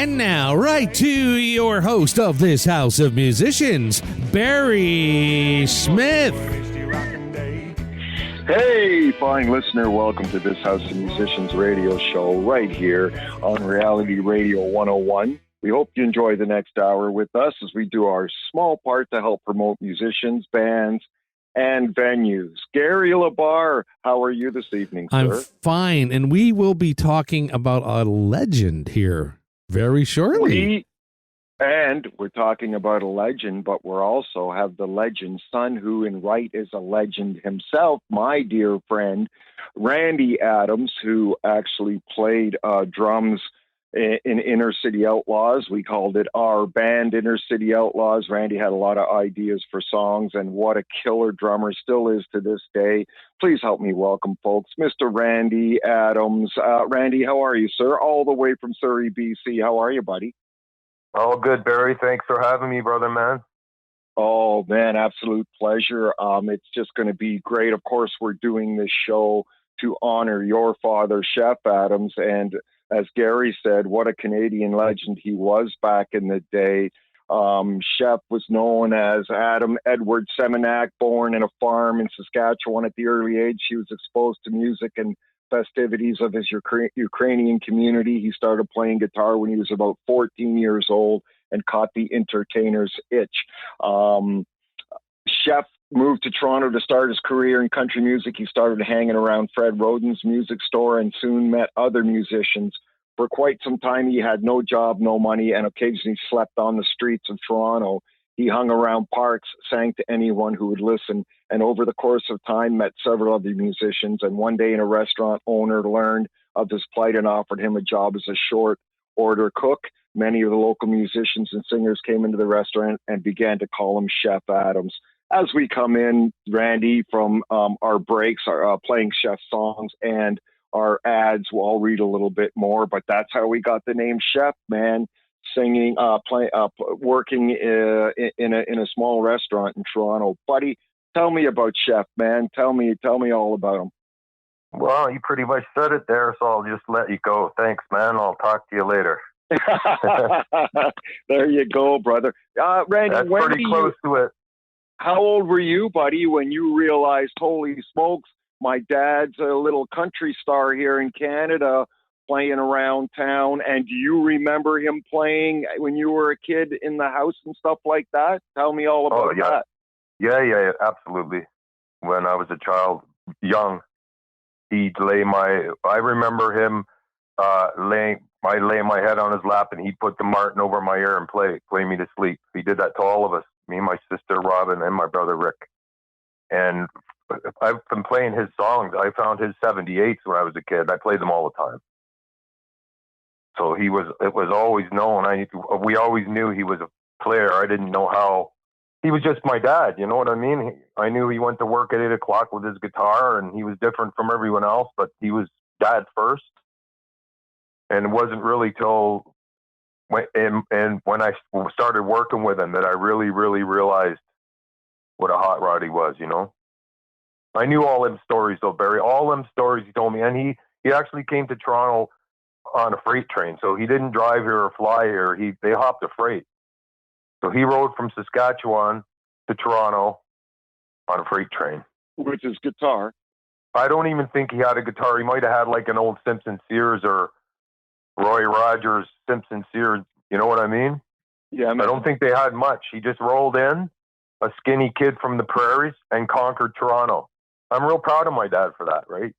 And now, right to your host of this House of Musicians, Barry Smith. Hey, fine listener, welcome to this House of Musicians radio show right here on Reality Radio 101. We hope you enjoy the next hour with us as we do our small part to help promote musicians, bands, and venues. Gary Labar, how are you this evening, sir? I'm fine, and we will be talking about a legend here very shortly. We're talking about a legend, but we're also have the legend's son, who in right is a legend himself, my dear friend, Randy Adams, who actually played drums in Inner City Outlaws. We called it our band, Inner City Outlaws. Randy had a lot of ideas for songs, and what a killer drummer still is to this day. Please help me welcome, folks, Mr. Randy Adams. Randy, how are you, sir? All the way from Surrey, BC. How are you, buddy? All good, Barry. Thanks for having me, brother, man. Oh, man, absolute pleasure. It's just going to be great. Of course, we're doing this show to honor your father, Chef Adams, and as Gary said, what a Canadian legend he was back in the day. Chef was known as Adam Edward Semenak, born in a farm in Saskatchewan at the early age. He was exposed to music and festivities of his Ukrainian community. He started playing guitar when he was about 14 years old and caught the entertainer's itch. Chef moved to Toronto to start his career in country music. He started hanging around Fred Rodin's music store and soon met other musicians. For quite some time, he had no job, no money, and occasionally slept on the streets of Toronto. He hung around parks, sang to anyone who would listen, and over the course of time met several other musicians. And one day, a restaurant owner learned of his plight and offered him a job as a short order cook. Many of the local musicians and singers came into the restaurant and began to call him Chef Adams. As we come in, Randy, from our breaks, playing Chef songs and our ads, we'll read a little bit more, but that's how we got the name Chef, man. Singing, working in a small restaurant in Toronto. Buddy, tell me about Chef, man. Tell me all about him. Well, you pretty much said it there, so I'll just let you go. Thanks, man. I'll talk to you later. There you go, brother. Randy, that's pretty close to it. How old were you, buddy, when you realized, holy smokes, my dad's a little country star here in Canada playing around town? And do you remember him playing when you were a kid in the house and stuff like that? Tell me all about that. Yeah, absolutely. When I was a child, young, I remember him laying my head on his lap, and he'd put the Martin over my ear and play me to sleep. He did that to all of us, me, my sister Robin, and my brother Rick. And I've been playing his songs. I found his 78s when I was a kid. I played them all the time. So it was always known. We always knew he was a player. I didn't know how. He was just my dad, you know what I mean? I knew he went to work at 8 o'clock with his guitar, and he was different from everyone else, but he was dad first. And it wasn't really till when I started working with him that I really, really realized what a hot rod he was, you know? I knew all them stories, though, Barry. All them stories he told me. And he actually came to Toronto on a freight train. So he didn't drive here or fly here. They hopped a freight. So he rode from Saskatchewan to Toronto on a freight train. With his guitar? I don't even think he had a guitar. He might have had like an old Simpson Sears or Roy Rogers Simpson Sears. You know what I mean? Yeah. I don't think they had much. He just rolled in, a skinny kid from the prairies, and conquered Toronto. I'm real proud of my dad for that, right?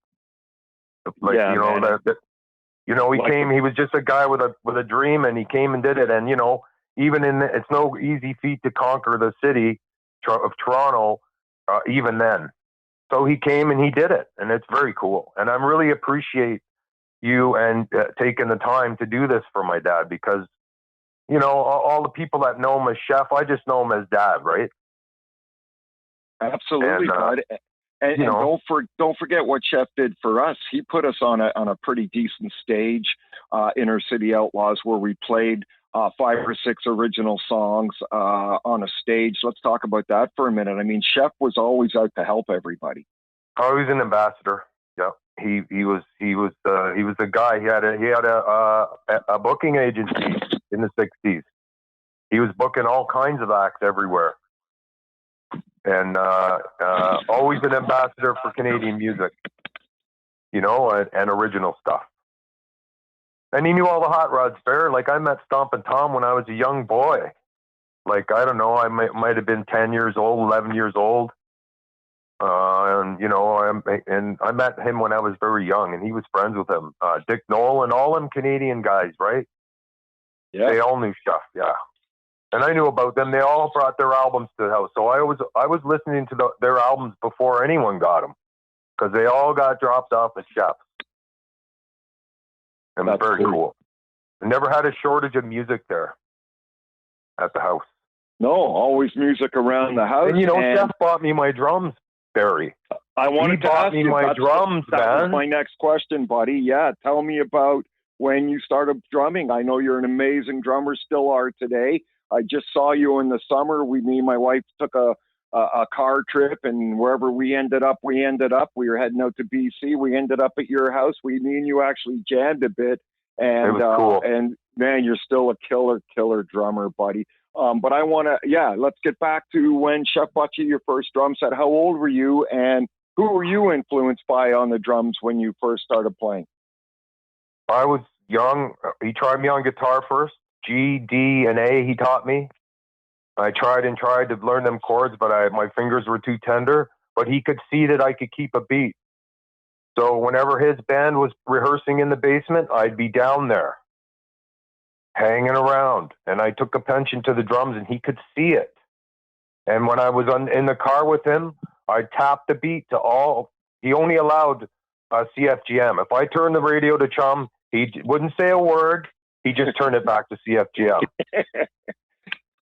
Like, yeah, you know, he came, he was just a guy with a dream, and he came and did it. And, you know, it's no easy feat to conquer the city of Toronto, even then. So he came and he did it, and it's very cool. And I really appreciate you and taking the time to do this for my dad, because, you know, all the people that know him as Chef, I just know him as Dad, right? Absolutely, bud. And don't forget what Chef did for us. He put us on a pretty decent stage, Inner City Outlaws, where we played 5 or 6 original songs on a stage. Let's talk about that for a minute. I mean, Chef was always out to help everybody. Oh, he was an ambassador. Yeah, he was the guy. He had a booking agency in the 60s. He was booking all kinds of acts everywhere. And always an ambassador for Canadian music, you know, and original stuff. And he knew all the hot rods fair. Like, I met Stompin' Tom when I was a young boy. Like, I don't know, I might have been 10 years old, 11 years old. And, you know, I met him when I was very young, and he was friends with him. Dick Knoll and all them Canadian guys, right? Yeah. They all knew Chef, yeah. And I knew about them. They all brought their albums to the house. So I was listening to their albums before anyone got them, because they all got dropped off at Chef's. And it was very cool. I never had a shortage of music there at the house. No, always music around the house. And, you know, Chef bought me my drums, Barry. I wanted to ask you, my drums, that man. was my next question, buddy. Yeah, tell me about when you started drumming. I know you're an amazing drummer, still are today. I just saw you in the summer. Me and my wife took a car trip, and wherever we ended up. We were heading out to BC. We ended up at your house. Me and you actually jammed a bit. And, it was cool. And man, you're still a killer drummer, buddy. But I want to, let's get back to when Chef bought you your first drum set. How old were you, and who were you influenced by on the drums when you first started playing? I was young. He tried me on guitar first. G, D, and A, he taught me. I tried to learn them chords, but my fingers were too tender. But he could see that I could keep a beat. So whenever his band was rehearsing in the basement, I'd be down there, hanging around. And I took a penchant to the drums, and he could see it. And when I was in the car with him, I'd tap the beat to all. He only allowed CFGM. If I turned the radio to Chum, he wouldn't say a word. He just turned it back to CFGM.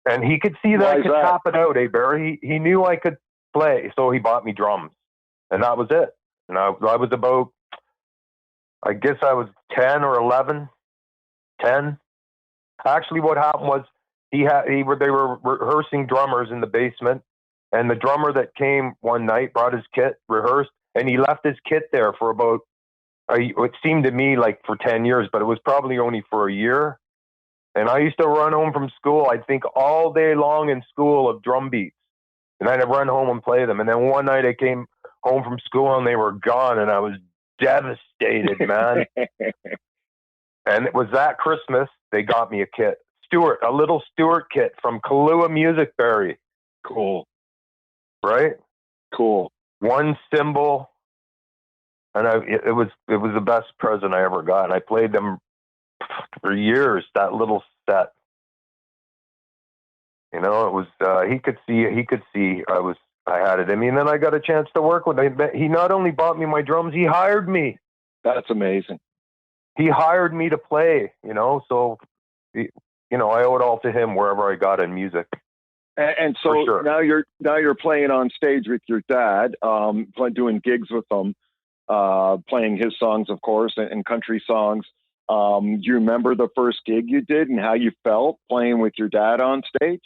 And he could see that I could tap it out, Barry. He knew I could play, so he bought me drums. And that was it. And I was about, I guess I was 10 or 11, 10. Actually, what happened was they were rehearsing drummers in the basement, and the drummer that came one night brought his kit, rehearsed, and he left his kit there for about, it seemed to me like for 10 years, but it was probably only for a year. And I used to run home from school, I'd think all day long in school of drum beats. And I'd run home and play them. And then one night I came home from school and they were gone, and I was devastated, man. And it was that Christmas, they got me a kit. A little Stewart kit from Kahlua Music, Barry. Cool. Right? Cool. One cymbal. And it was the best present I ever got. And I played them for years, that little set. You know, it was, he could see I had it in me. And then I got a chance to work with him. He not only bought me my drums, he hired me. That's amazing. He hired me to play, you know, so, you know, I owe it all to him wherever I got in music. And so sure. now you're playing on stage with your dad, doing gigs with him, playing his songs, of course, and country songs. Do you remember the first gig you did and how you felt playing with your dad on stage?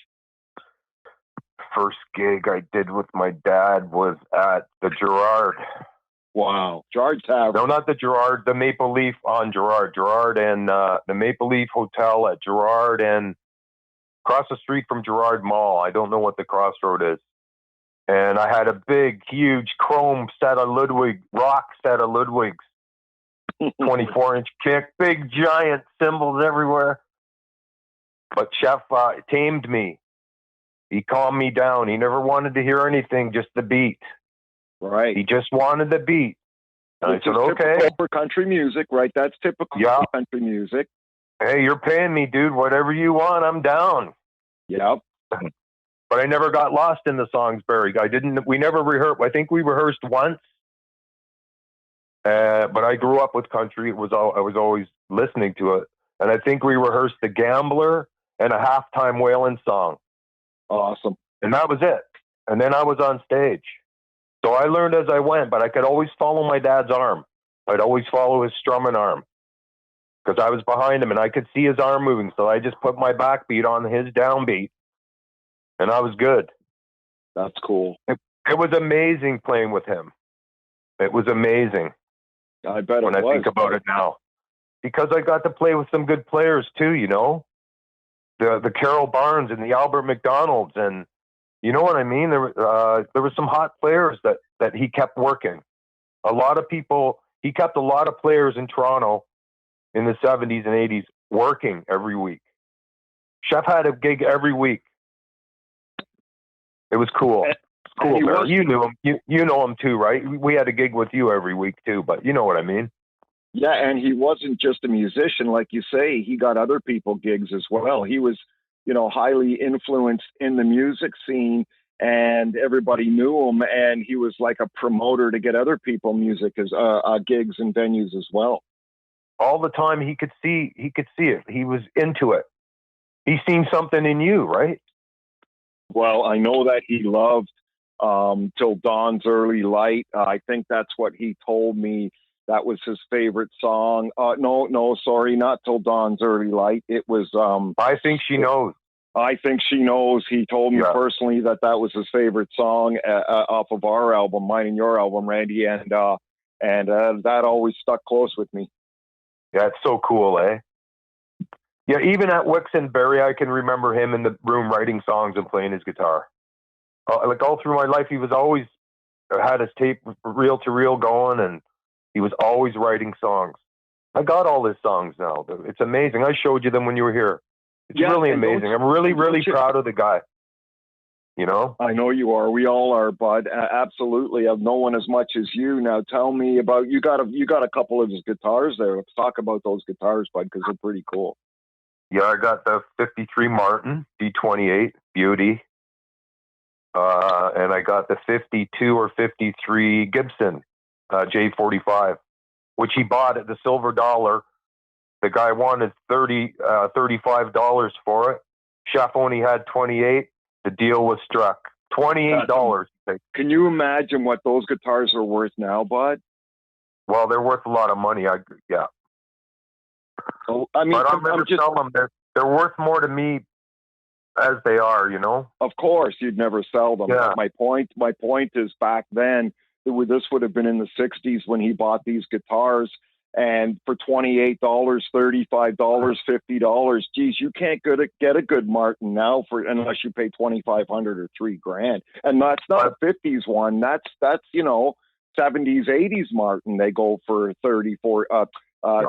First gig I did with my dad was at the Gerard. Wow. Gerard Tavern. No, not the Gerard, the Maple Leaf on Gerard. Gerard and the Maple Leaf Hotel at Gerard and across the street from Gerard Mall. I don't know what the crossroad is. And I had a big, huge chrome set of rock set of Ludwigs. 24-inch kick, big giant cymbals everywhere. But Chef tamed me. He calmed me down. He never wanted to hear anything, just the beat. Right. He just wanted the beat. And I said, okay. For country music, right? That's typical for country music. Hey, you're paying me, dude. Whatever you want, I'm down. Yep. But I never got lost in the songs, Barry. We never rehearsed. I think we rehearsed once. But I grew up with country. I was always listening to it. And I think we rehearsed The Gambler and a halftime Waylon song. Awesome. And that was it. And then I was on stage. So I learned as I went, but I could always follow my dad's arm. I'd always follow his strumming arm because I was behind him and I could see his arm moving. So I just put my backbeat on his downbeat and I was good. That's cool. It was amazing playing with him. It was amazing. I bet when I think about it now, because I got to play with some good players too, you know. the Carol Barnes and the Albert McDonalds, and you know what I mean. There was some hot players that he kept working. A lot of people. He kept a lot of players in Toronto in the 70s and 80s working every week. Chef had a gig every week. It was cool. It's cool, Barry. You knew him. You know him too, right? We had a gig with you every week too, but you know what I mean. Yeah, and he wasn't just a musician, like you say. He got other people gigs as well. He was, highly influenced in the music scene, and everybody knew him. And he was like a promoter to get other people music as gigs and venues as well. All the time, he could see it. He was into it. He seen something in you, right? Well, I know that he loved Till Dawn's Early Light. I think that's what he told me. That was his favorite song. No, sorry, not Till Dawn's Early Light. It was. I Think She Knows. I Think She Knows. He told me personally that was his favorite song off of our album, mine and your album, Randy, and that always stuck close with me. Yeah, it's so cool, eh? Yeah, even at Wixon, Barry, I can remember him in the room writing songs and playing his guitar. Like all through my life, he was always had his tape reel to reel going, and he was always writing songs. I got all his songs now. It's amazing. I showed you them when you were here. It's really amazing. I'm really, really proud of the guy. I know you are. We all are, Bud. Absolutely. I've known one as much as you. Now tell me about, you got a couple of his guitars there. Let's talk about those guitars, Bud, because they're pretty cool. Yeah, I got the 53 Martin D28 Beauty. And I got the 52 or 53 Gibson J45, which he bought at the Silver Dollar. The guy wanted $35 for it. Chef only had 28. The deal was struck. $28. Can you imagine what those guitars are worth now, Bud? Well, they're worth a lot of money. Yeah. So, I mean, but I'll never sell them. They're worth more to me as they are, Of course, you'd never sell them. Yeah. My point is, back then, this would have been in the 60s when he bought these guitars, and for $28, $35, $50, geez, you can't get a good Martin now unless you pay $2,500 or $3,000, and that's not a 50s one. That's 70s, 80s Martin. They go for 34,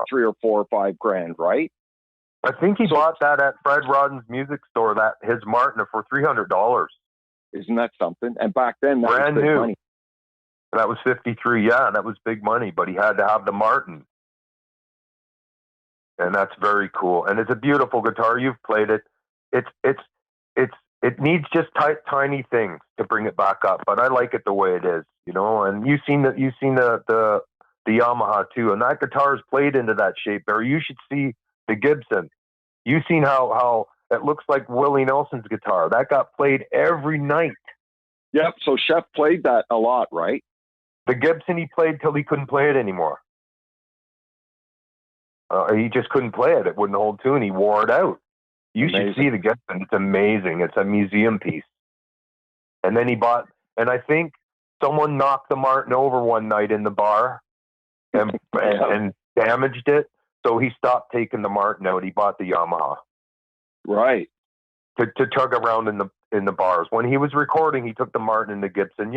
3 or 4 or 5 grand, right? I think he bought that at Fred Rodden's music store, his Martin, for $300. Isn't that something? And back then, that brand was big new money. That was 53. Yeah, that was big money, but he had to have the Martin. And that's very cool. And it's a beautiful guitar. You've played it. It needs just tiny things to bring it back up, but I like it the way it is, And you've seen the Yamaha too, and that guitar is played into that shape. Barry, you should see the Gibson. You've seen how it looks like Willie Nelson's guitar. That got played every night. Yep. So Chef played that a lot, right? The Gibson he played till he couldn't play it anymore. He just couldn't play it. It wouldn't hold tune. He wore it out. You should see the Gibson. It's amazing. It's a museum piece. And then and I think someone knocked the Martin over one night in the bar and damaged it. So he stopped taking the Martin out. He bought the Yamaha. Right. To tug around in the bars. When he was recording, he took the Martin and the Gibson,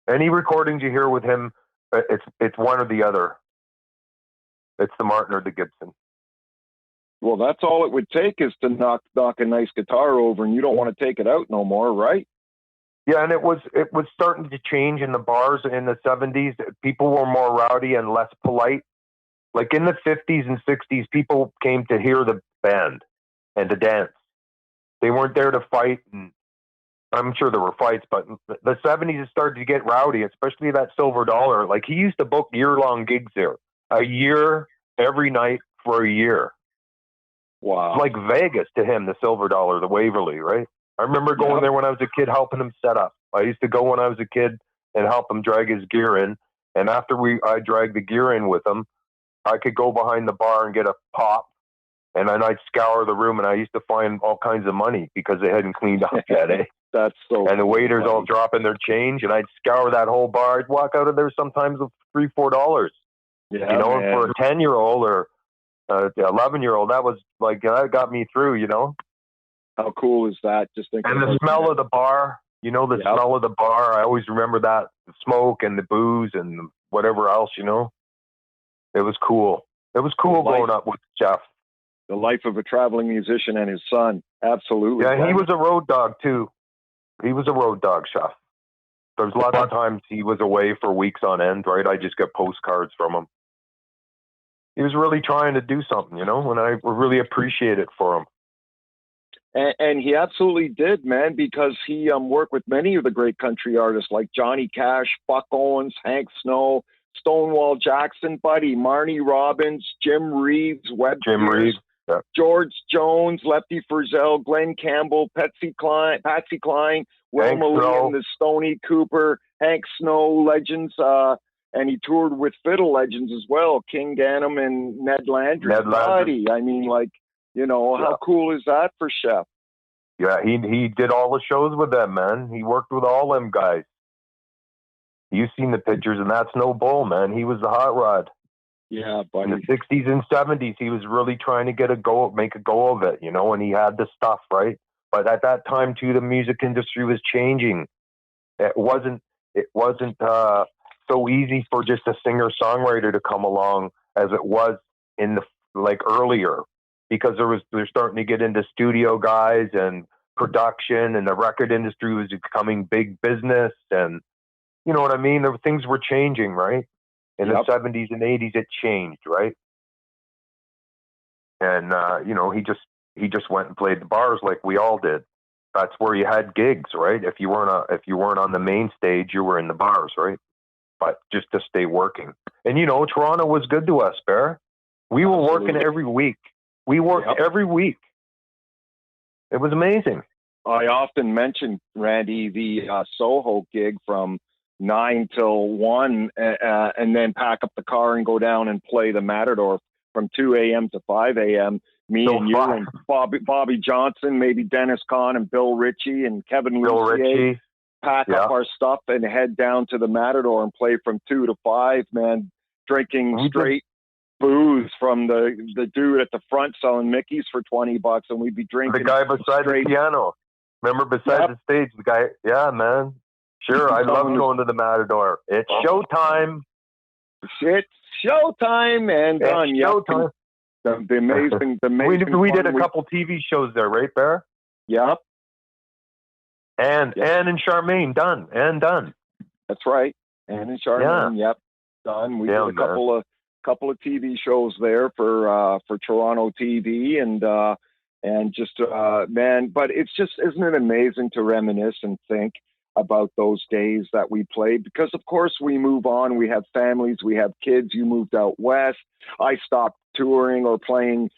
Any recordings you hear with him, it's one or the other. It's the Martin or the Gibson. Well, that's all it would take is to knock a nice guitar over, and you don't want to take it out no more, right? Yeah, and it was starting to change in the bars in the 70s. People were more rowdy and less polite. Like in the 50s and 60s, people came to hear the band and to dance. They weren't there to fight, and I'm sure there were fights, but the 70s it started to get rowdy, especially that Silver Dollar. Like he used to book year-long gigs there, a year, every night for a year. Wow. Like Vegas to him, the Silver Dollar, the Waverly, right? I remember going there when I was a kid, helping him set up. I used to go when I was a kid and help him drag his gear in. And after I dragged the gear in with him, I could go behind the bar and get a pop, and then I'd scour the room, and I used to find all kinds of money because they hadn't cleaned up yet, eh? That's so And the waiters funny. all dropping their change, and I'd scour that whole bar. I'd walk out of there sometimes with $3, $4. Yeah, and man. for a 10-year-old or 11-year-old, that was like, that got me through, How cool is that? Just thinking. And the smell of the bar, you know, the smell of the bar. I always remember that, the smoke and the booze and whatever else, you know. It was cool. It was cool growing up with Jeff. The life of a traveling musician and his son. Absolutely. Yeah, he was a road dog too. He was a road dog, Chef. There's lots of times he was away for weeks on end, right? I just get postcards from him. He was really trying to do something, you know, and I really appreciate it for him. And he absolutely did, man, because he worked with many of the great country artists like Johnny Cash, Buck Owens, Hank Snow, Stonewall Jackson, Buddy, Marnie Robbins, Jim Reeves, Webb Pierce, George Jones, Lefty Frizzell, Glenn Campbell, Patsy Cline, Wilma Lee, the Stoney Cooper, Hank Snow, legends, and he toured with fiddle legends as well, King Ganem and Ned Landry. Buddy, I mean, like, you know, how cool is that for Chef? Yeah, he did all the shows with them, man. He worked with all them guys. You've seen the pictures, and that's no bull, man. He was the hot rod. Yeah, buddy. In the 60s and 70s, he was really trying to make a go of it, you know, and he had the stuff, right? But at that time, too, the music industry was changing. It wasn't so easy for just a singer-songwriter to come along as it was in earlier, because they're starting to get into studio guys and production, and the record industry was becoming big business, and you know what I mean? Things were changing, right? In the 70s and 80s, it changed, right? And you know, he just went and played the bars like we all did. That's where you had gigs, right? If you weren't on the main stage, you were in the bars, right? But just to stay working. And you know, Toronto was good to us, Bear. We were working every week. We worked every week. It was amazing. I often mention, Randy, the Soho gig from 9 till 1, and then pack up the car and go down and play the Matador from 2 a.m. to 5 a.m. Me and you and Bobby Johnson, maybe Dennis Kahn and Bill Ritchie and Kevin Lucier pack up our stuff and head down to the Matador and play from 2 to 5, man, drinking straight booze from the dude at the front selling Mickeys for $20, and we'd be drinking. The guy beside the piano. Remember, beside the stage, the guy, yeah, man. Sure, I love going to the Matador. It's showtime. It's showtime, and done. Showtime. The amazing. We did a couple TV shows there, right, Bear? Yep. And in Charmaine, done. That's right. And in Charmaine, done. We did a couple of TV shows there for Toronto TV, and just man, but it's just, isn't it amazing to reminisce and think about those days that we played? Because of course we move on, we have families, we have kids. You moved out west. I stopped touring or playing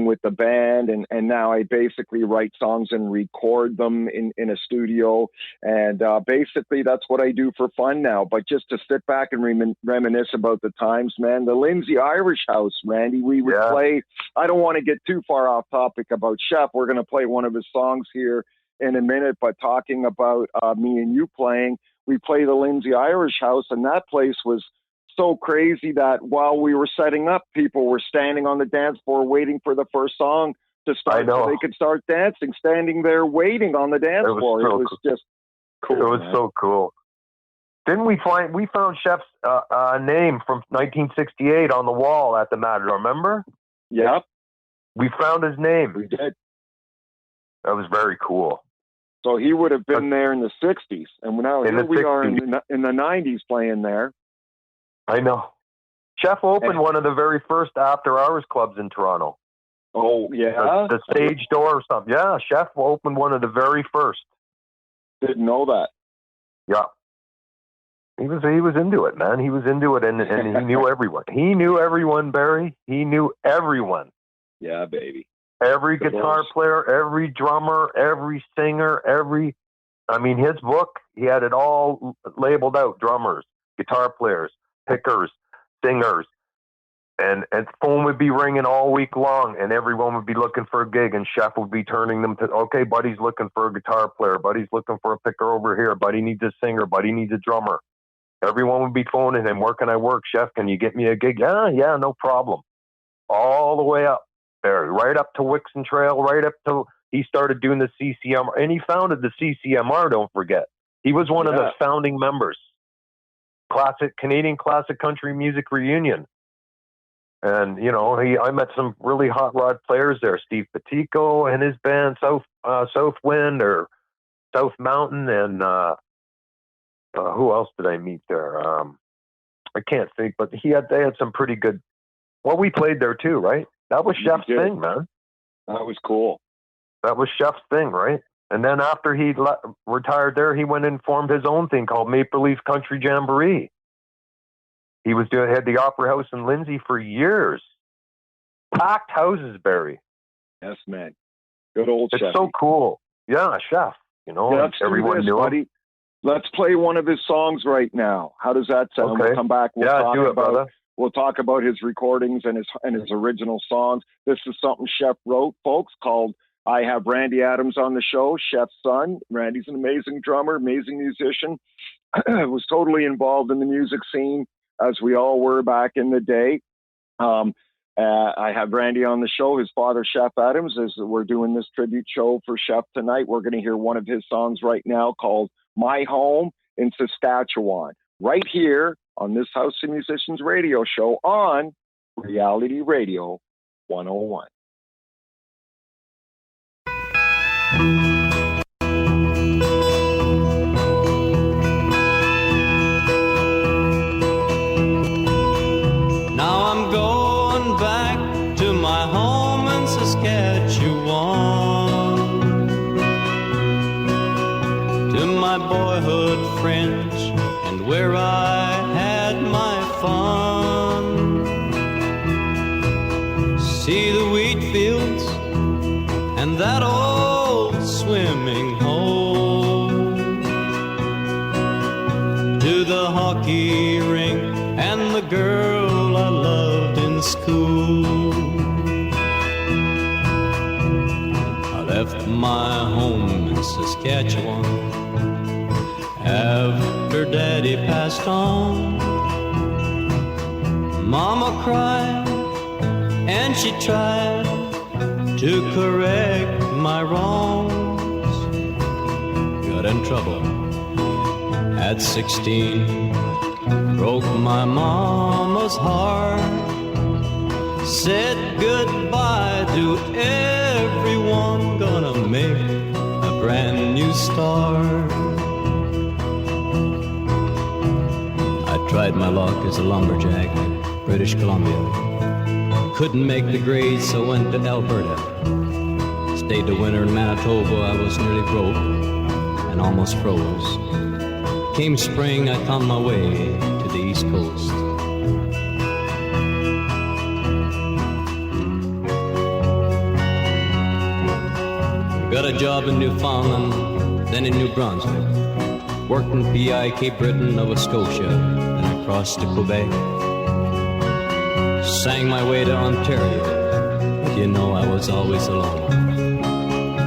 with the band, and now I basically write songs and record them in a studio, and basically that's what I do for fun now. But just to sit back and reminisce about the times, man, the Lindsay Irish House, Randy, we would play. I don't want to get too far off topic about Chef. We're going to play one of his songs here in a minute, but talking about me and you playing, we play the Lindsay Irish House, and that place was so crazy that while we were setting up, people were standing on the dance floor waiting for the first song to start so they could start dancing, standing there waiting on the dance floor. It was just cool. It was so cool. Didn't we found Chef's name from 1968 on the wall at the Matador, remember? Yep. We found his name. We did. That was very cool. So he would have been there in the 60s, and now here we are in the 90s playing there. I know. Chef opened one of the very first after-hours clubs in Toronto. Oh, yeah? The Stage Door or something. Yeah, Chef opened one of the very first. Didn't know that. Yeah. He was into it, man. He was into it, and he knew everyone. He knew everyone, Barry. He knew everyone. Yeah, baby. Every guitar player, every drummer, every singer, his book, he had it all labeled out. Drummers, guitar players, pickers, singers, and phone would be ringing all week long, and everyone would be looking for a gig, and Chef would be turning them to, okay, Buddy's looking for a guitar player, Buddy's looking for a picker over here, Buddy needs a singer, Buddy needs a drummer. Everyone would be phoning him, where can I work, Chef? Can you get me a gig? Yeah, no problem. All the way up there, right up to Wixon Trail, right up to he started doing the CCM, and he founded the CCMR, don't forget. He was one of the founding members. Canadian Classic Country Music Reunion. And, you know, I met some really hot rod players there. Steve Petico and his band, South Wind or South Mountain, and who else did I meet there? I can't think, but they had some pretty good. Well, we played there too, right? That was Chef's thing, man. That was cool. That was Chef's thing, right? And then after he retired there, he went and formed his own thing called Maple Leaf Country Jamboree. He had the Opera House in Lindsay for years. Packed houses, Barry. Yes, man. Good old Chef. It's so cool. Yeah, Chef. You know, everyone knew him. Let's play one of his songs right now. How does that sound? Okay. We'll come back. Brother. We'll talk about his recordings and his original songs. This is something Chef wrote, folks, called I Have Randy Adams on the Show, Chef's son. Randy's an amazing drummer, amazing musician. Was totally involved in the music scene, as we all were back in the day. I have Randy on the show. His father, Chef Adams, we're doing this tribute show for Chef tonight. We're going to hear one of his songs right now called My Home in Saskatchewan, right here on this House of Musicians radio show on Reality Radio 101. Now I'm going back to my home in Saskatchewan, to my boyhood friends and where I had my fun. See the wheat fields and that old swimming hole, to the hockey rink and the girl I loved in school. I left my home in Saskatchewan after Daddy passed on. Mama cried and she tried to correct my wrongs. Got in trouble at 16, broke my mama's heart, said goodbye to everyone, gonna make a brand new start. I tried my luck as a lumberjack in British Columbia. Couldn't make the grades, so went to Alberta. Stayed the winter in Manitoba, I was nearly broke and almost froze. Came spring, I found my way to the East Coast. Got a job in Newfoundland, then in New Brunswick. Worked in PI, Cape Breton, Nova Scotia, then across to Quebec. Sang my way to Ontario, but you know I was always alone.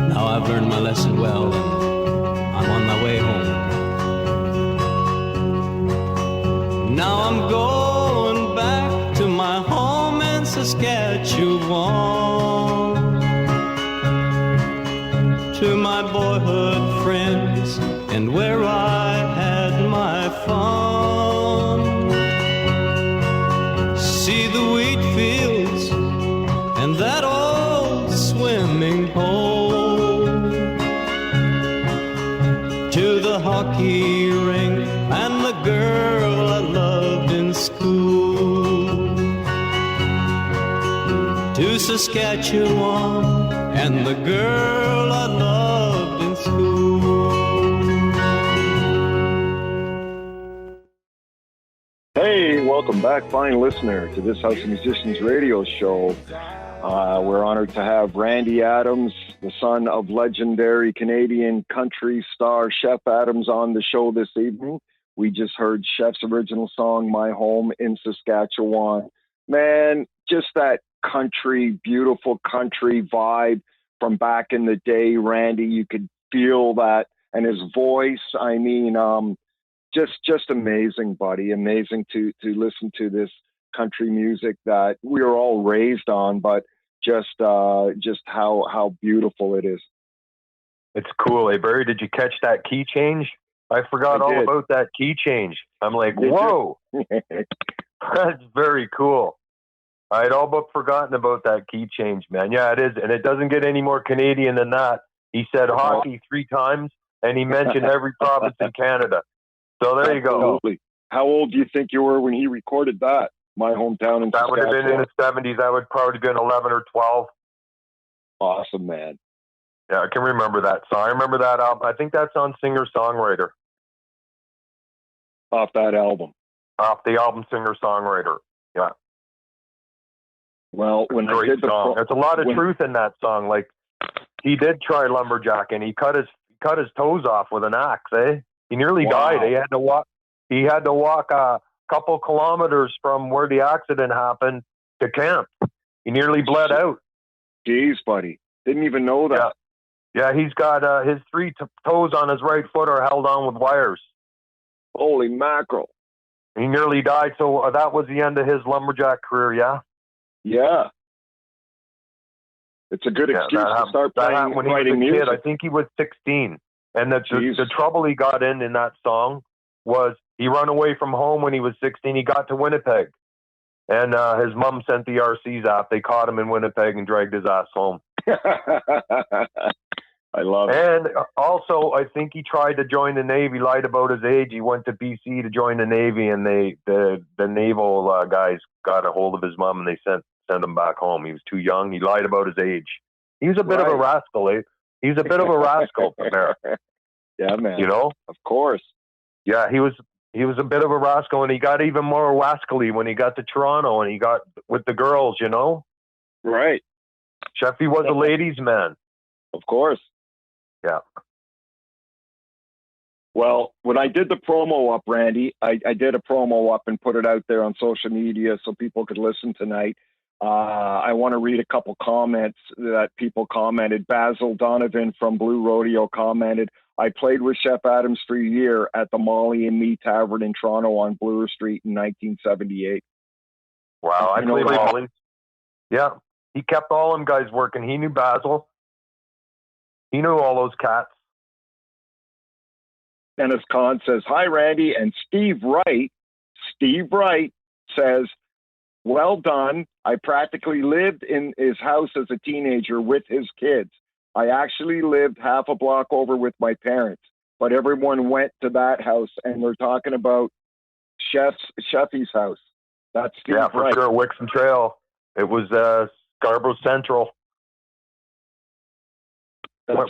Now I've learned my lesson well, and I'm on my way home. Now I'm going back to my home in Saskatchewan, to my boyhood friends and where I had my fun. See the wheat fields and that old swimming hole, to the hockey rink and the girl I loved in school, to Saskatchewan and the girl I loved in school. Hey, welcome back, fine listener, to this House of Musicians radio show. We're honored to have Randy Adams, the son of legendary Canadian country star Chef Adams, on the show this evening. We just heard Chef's original song, My Home in Saskatchewan. Man, just that country, beautiful country vibe from back in the day, Randy. You could feel that, and his voice, I mean, just amazing, buddy. Amazing to listen to this country music that we were all raised on, but just how beautiful it is. It's cool. Hey, Barry, did you catch that key change? I forgot all about that key change. I'm like, whoa, that's very cool. I had all but forgotten about that key change, man. Yeah, it is. And it doesn't get any more Canadian than that. He said hockey 3 times, and he mentioned every province in Canada. So there you go. Absolutely. How old do you think you were when he recorded that? My hometown in That would have been in the 70s. I would probably have been 11 or 12. Awesome, man. Yeah, I can remember that song. I remember that album. I think that's on Singer-Songwriter. Off that album. Off the album Singer-Songwriter. Yeah. Well, when I did song. There's a lot of truth in that song. Like, he did try lumberjack, and he cut his toes off with an axe. He nearly died. He had to walk a couple kilometers from where the accident happened to camp. He nearly bled out. Jeez, buddy, didn't even know that. Yeah, he's got his 3 toes on his right foot are held on with wires. Holy mackerel! He nearly died. So that was the end of his lumberjack career. Yeah. Yeah. It's a good excuse to start playing when he writing was a music. kid. I think he was 16. And the trouble he got in that song was he ran away from home when he was 16. He got to Winnipeg. And his mom sent the RCs out. They caught him in Winnipeg and dragged his ass home. I love it. And also, I think he tried to join the Navy, lied about his age. He went to BC to join the Navy, and the naval guys got a hold of his mom, and they sent him back home. He was too young. He lied about his age. He was a bit of a rascal. He's a bit of a rascal there. Yeah, man. You know? Of course. Yeah, he was a bit of a rascal, and he got even more rascally when he got to Toronto and he got with the girls, you know? Right. Sheffy was a ladies' man. Of course. Yeah. Well, when I did the promo up, Randy, I did a promo up and put it out there on social media so people could listen tonight. I want to read a couple comments that people commented. Basil Donovan from Blue Rodeo commented, I played with Chef Adams for a year at the Molly and Me Tavern in Toronto on Bloor Street in 1978. Wow, I played with Molly. Yeah, he kept all them guys working. He knew Basil. He knew all those cats. Dennis Kahn says, hi, Randy. And Steve Wright says, well done. I practically lived in his house as a teenager with his kids. I actually lived half a block over with my parents, but everyone went to that house, and we're talking about Sheffy's house. That's Steve Wright. For sure. Wixom Trail. It was Scarborough Central.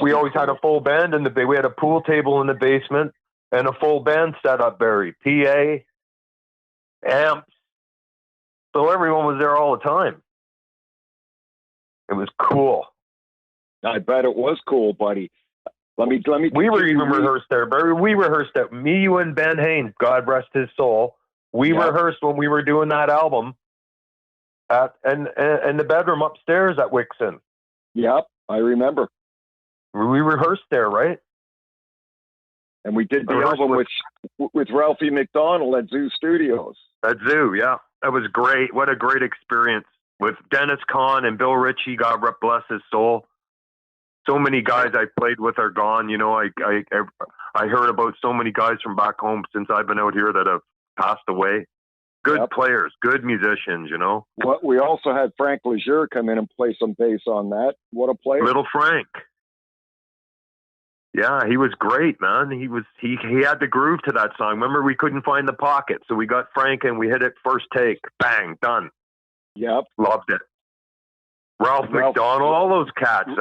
We always had a full band in we had a pool table in the basement and a full band set up, Barry. PA, amps. So everyone was there all the time. It was cool. I bet it was cool, buddy. Let me. We were even rehearsed there, Barry. We rehearsed at me, you, and Ben Haynes. God rest his soul. We rehearsed when we were doing that album at in the bedroom upstairs at Wixon. Yep, I remember. We rehearsed there, right? And we did the album with Ralphie McDonald at Zoo Studios. At Zoo, yeah. That was great. What a great experience with Dennis Kahn and Bill Ritchie. God bless his soul. So many guys I played with are gone. You know, I heard about so many guys from back home since I've been out here that have passed away. Good players, good musicians, you know. What we also had Frank Leger come in and play some bass on that. What a player. Little Frank. Yeah, he was great, man. He had the groove to that song. Remember, we couldn't find the pocket, so we got Frank and we hit it first take. Bang, done. Yep. Loved it. Ralph McDonald, all those cats.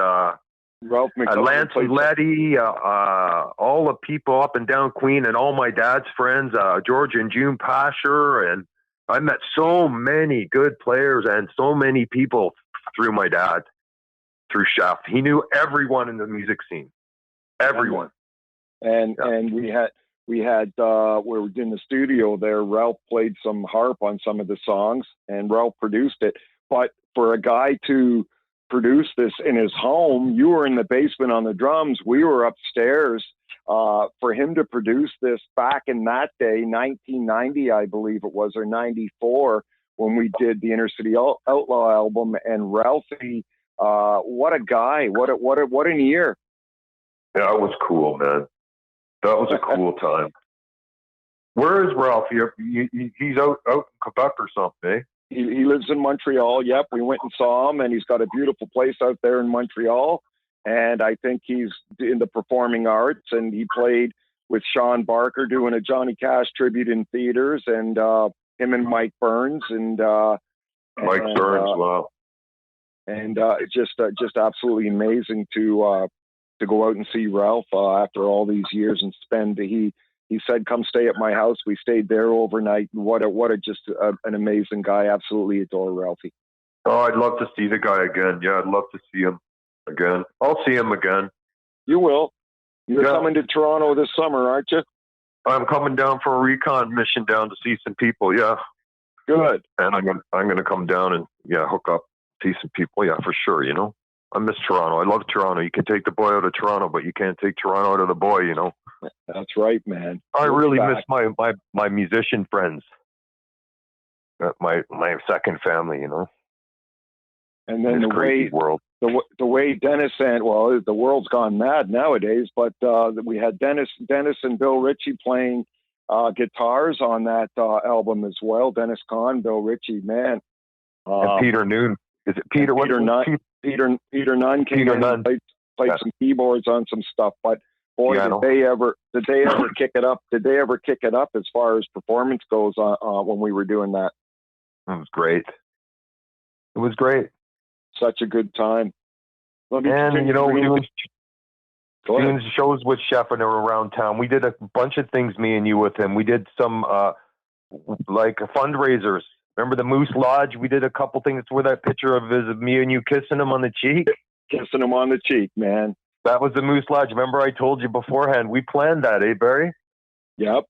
Ralph McDonald. Lance Letty, all the people up and down Queen, and all my dad's friends, George and June Pasher, and I met so many good players and so many people through my dad, through Chef. He knew everyone in the music scene. Everyone. And we had we were in the studio there. Ralph played some harp on some of the songs, and Ralph produced it. But for a guy to produce this in his home, you were in the basement on the drums. We were upstairs. For him to produce this back in that day, 1990, I believe it was, or 94, when we did the Inner City Outlaw album. And Ralphie, what a guy! What an year! Yeah, it was cool, man. That was a cool time. Where is Ralphie? He's out in Quebec or something, eh? He lives in Montreal. Yep, we went and saw him, and he's got a beautiful place out there in Montreal. And I think he's in the performing arts, and he played with Sean Barker doing a Johnny Cash tribute in theaters, and him and Mike Burns wow. And just absolutely amazing to go out and see Ralph after all these years and spend. He said, "Come stay at my house." We stayed there overnight. What an amazing guy. Absolutely adore Ralphie. Oh, I'd love to see the guy again. Yeah, I'd love to see him again. I'll see him again. You will. You're coming to Toronto this summer, aren't you? I'm coming down for a recon mission down to see some people. Yeah. Good. And I'm gonna come down and hook up, see some people. Yeah, for sure. You know, I miss Toronto. I love Toronto. You can take the boy out of Toronto, but you can't take Toronto out of the boy. You know. That's right, man. I really miss my musician friends. My second family. You know. And then the way Dennis and the world's gone mad nowadays, but we had Dennis and Bill Ritchie playing guitars on that album as well. Dennis Kahn, Bill Ritchie, man. And Peter Noon. Is it Peter? Peter Nunn. Peter Nunn came in and played some keyboards on some stuff. But boy, did they ever kick it up? Did they ever kick it up as far as performance goes when we were doing that? It was great. It was great. Such a good time. And, doing shows with Sheffner around town. We did a bunch of things, me and you, with him. We did some, fundraisers. Remember the Moose Lodge? We did a couple things with that picture of me and you kissing him on the cheek. Kissing him on the cheek, man. That was the Moose Lodge. Remember I told you beforehand? We planned that, eh, Barry? Yep.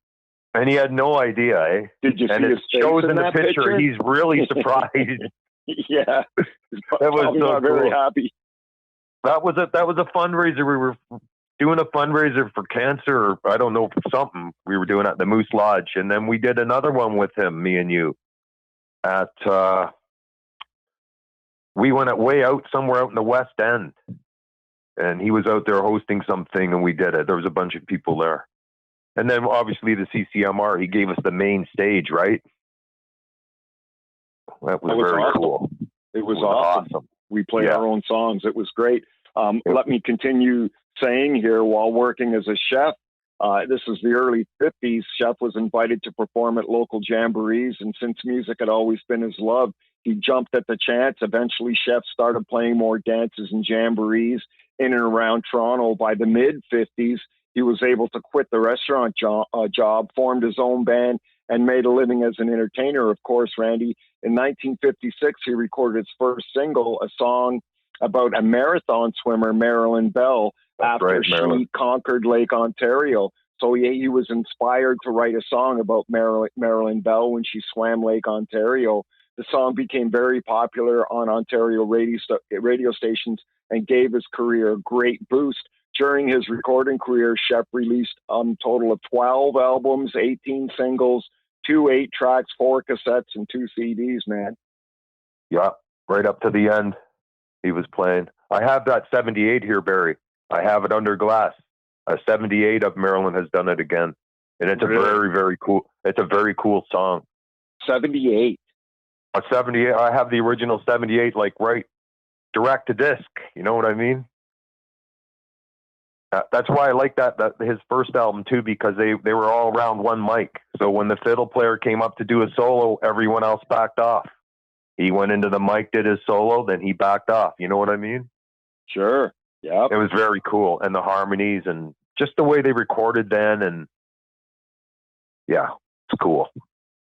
And he had no idea, eh? Did you see his face shows in that the picture? He's really surprised. Yeah, that was so not very happy. That was a fundraiser. We were doing a fundraiser for cancer, or I don't know, for something. We were doing at the Moose Lodge, and then we did another one with him, me and you. We went way out somewhere out in the West End, and he was out there hosting something, and we did it. There was a bunch of people there, and then obviously the CCMR. He gave us the main stage, right? That was very awesome. Cool. It was awesome. We played our own songs. It was great. Let me continue saying here, while working as a chef, this is the early 50s, Chef was invited to perform at local jamborees, and since music had always been his love, he jumped at the chance. Eventually, Chef started playing more dances and jamborees in and around Toronto. By the mid-50s, he was able to quit the restaurant job, formed his own band, and made a living as an entertainer, of course, Randy. In 1956, he recorded his first single, a song about a marathon swimmer, Marilyn Bell, after she conquered Lake Ontario. So he was inspired to write a song about Marilyn Bell when she swam Lake Ontario. The song became very popular on Ontario radio stations and gave his career a great boost. During his recording career, Chef released a total of 12 albums, 18 singles, 2 8-tracks, 4 cassettes, and 2 CDs, man. Yeah, right up to the end, he was playing. I have that 78 here, Barry. I have it under glass. A 78 of Marilyn has done it again. And it's a very, very cool, it's a very cool song. 78. A 78, I have the original 78, right direct to disc. You know what I mean? That's why I like that his first album too, because they were all around one mic. So when the fiddle player came up to do a solo, everyone else backed off. He went into the mic, did his solo, then he backed off. You know what I mean? Sure. Yeah. It was very cool, and the harmonies and just the way they recorded then, and yeah, it's cool.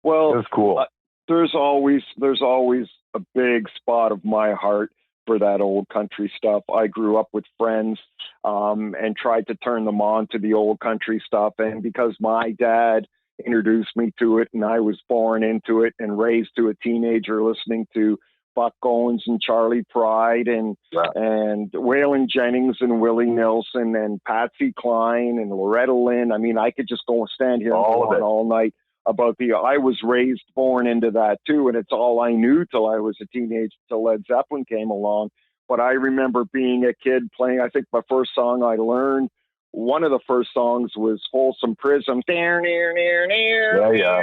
Well, it was cool. There's always a big spot of my heart for that old country stuff. I grew up with friends and tried to turn them on to the old country stuff. And because my dad introduced me to it and I was born into it and raised to a teenager listening to Buck Owens and Charlie Pride and Waylon Jennings and Willie Nelson and Patsy Cline and Loretta Lynn. I mean, I could just go and stand here all night. about I was raised, born into that too, and it's all I knew till I was a teenager, till Led Zeppelin came along. But I remember being a kid playing, I think my first song I learned, one of the first songs was Folsom Prism. Yeah, yeah.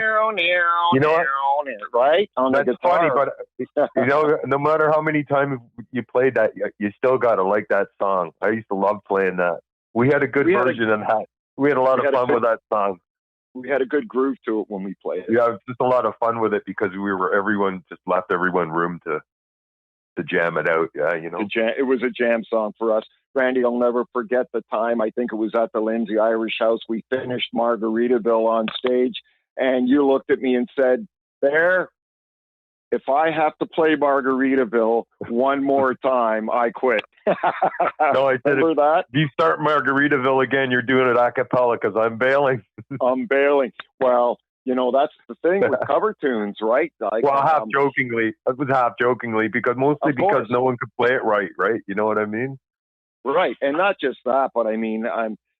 You know what? Right? On That's the guitar. funny, but you know, no matter how many times you played that, you still got to like that song. I used to love playing that. We had a good version of that. We had a lot of fun with that song. We had a good groove to it when we played it. Yeah, it was just a lot of fun with it because everyone just left everyone room to jam it out. Yeah, you know. It was a jam song for us. Randy, I'll never forget the time. I think it was at the Lindsay Irish House. We finished Margaritaville on stage, and you looked at me and said, "Bear, if I have to play Margaritaville one more time, I quit." No, I said, remember that? If you start Margaritaville again, you're doing it a cappella because I'm bailing. I'm bailing. Well, you know, that's the thing with cover tunes, right? Like, well, half jokingly. It was half jokingly because because no one could play it right? You know what I mean? Right, and not just that, but I mean,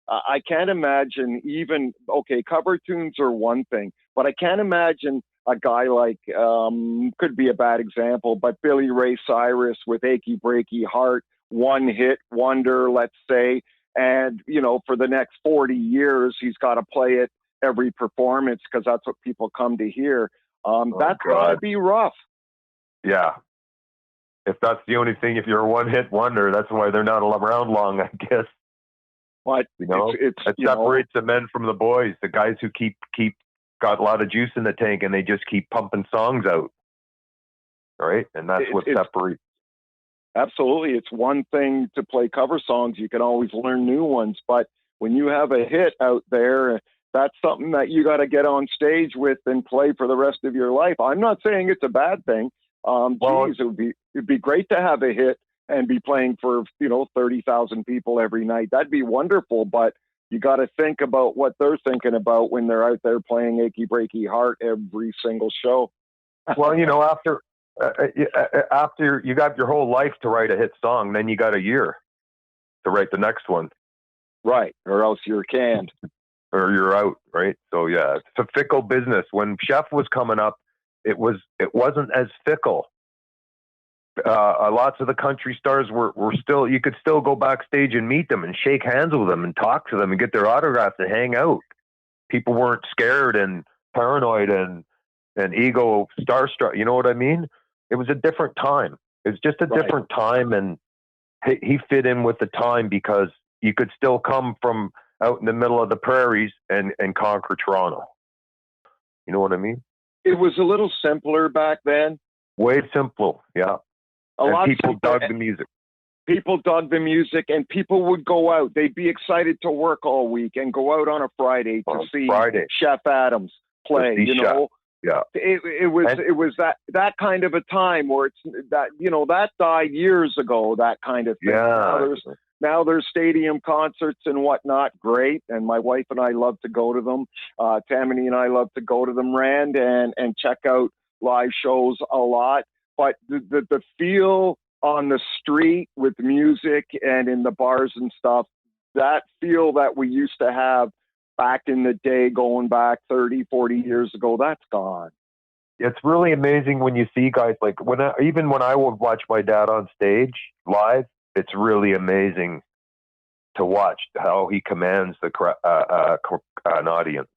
I can't imagine even, okay, cover tunes are one thing, but I can't imagine a guy like, could be a bad example, but Billy Ray Cyrus with Achy Breaky Heart, one hit wonder, let's say, and, you know, for the next 40 years, he's got to play it every performance because that's what people come to hear. That's got to be rough. Yeah. If that's the only thing, if you're a one-hit wonder, that's why they're not around long, I guess. But you know, it separates the men from the boys, the guys who keep got a lot of juice in the tank and they just keep pumping songs out, right? And that's what separates. Absolutely, it's one thing to play cover songs; you can always learn new ones. But when you have a hit out there, that's something that you got to get on stage with and play for the rest of your life. I'm not saying it's a bad thing. It'd be great to have a hit and be playing for, 30,000 people every night. That'd be wonderful, but you got to think about what they're thinking about when they're out there playing Achy Breaky Heart every single show. Well, after you got your whole life to write a hit song, then you got a year to write the next one. Right, or else you're canned. Or you're out, right? So yeah, it's a fickle business. When Chef was coming up, it wasn't as fickle. Lots of the country stars were still, you could still go backstage and meet them and shake hands with them and talk to them and get their autographs and hang out. People weren't scared and paranoid and ego starstruck. You know what I mean? It was a different time. It was just a different time, and he fit in with the time because you could still come from out in the middle of the prairies and conquer Toronto. You know what I mean? It was a little simpler back then. Way simpler, yeah. People dug the music. People dug the music, and people would go out. They'd be excited to work all week and go out on a Friday to see Chef Adams play. Yeah. It was that kind of a time where it's that died years ago. That kind of thing. Yeah. Now there's stadium concerts and whatnot. Great, and my wife and I love to go to them. Tammany and I love to go to them, Rand, and check out live shows a lot. But the feel on the street with music and in the bars and stuff, that feel that we used to have back in the day, going back 30, 40 years ago, that's gone. It's really amazing when you see guys like even when I would watch my dad on stage live. It's really amazing to watch how he commands an audience,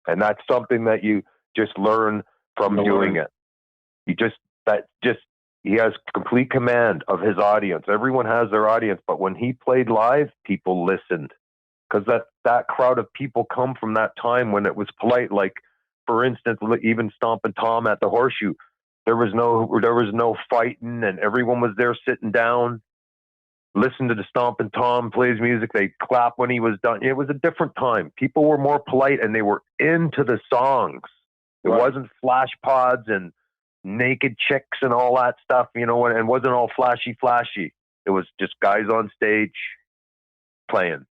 and that's something that you just learn from doing it. He has complete command of his audience. Everyone has their audience, but when he played live, people listened because that crowd of people come from that time when it was polite. Like, for instance, even Stompin' Tom at the Horseshoe, there was no fighting, and everyone was there sitting down. Listen to the Stompin' Tom play his music. They clap when he was done. It was a different time. People were more polite and they were into the songs. It wasn't flash pods and naked chicks and all that stuff, and wasn't all flashy. It was just guys on stage playing.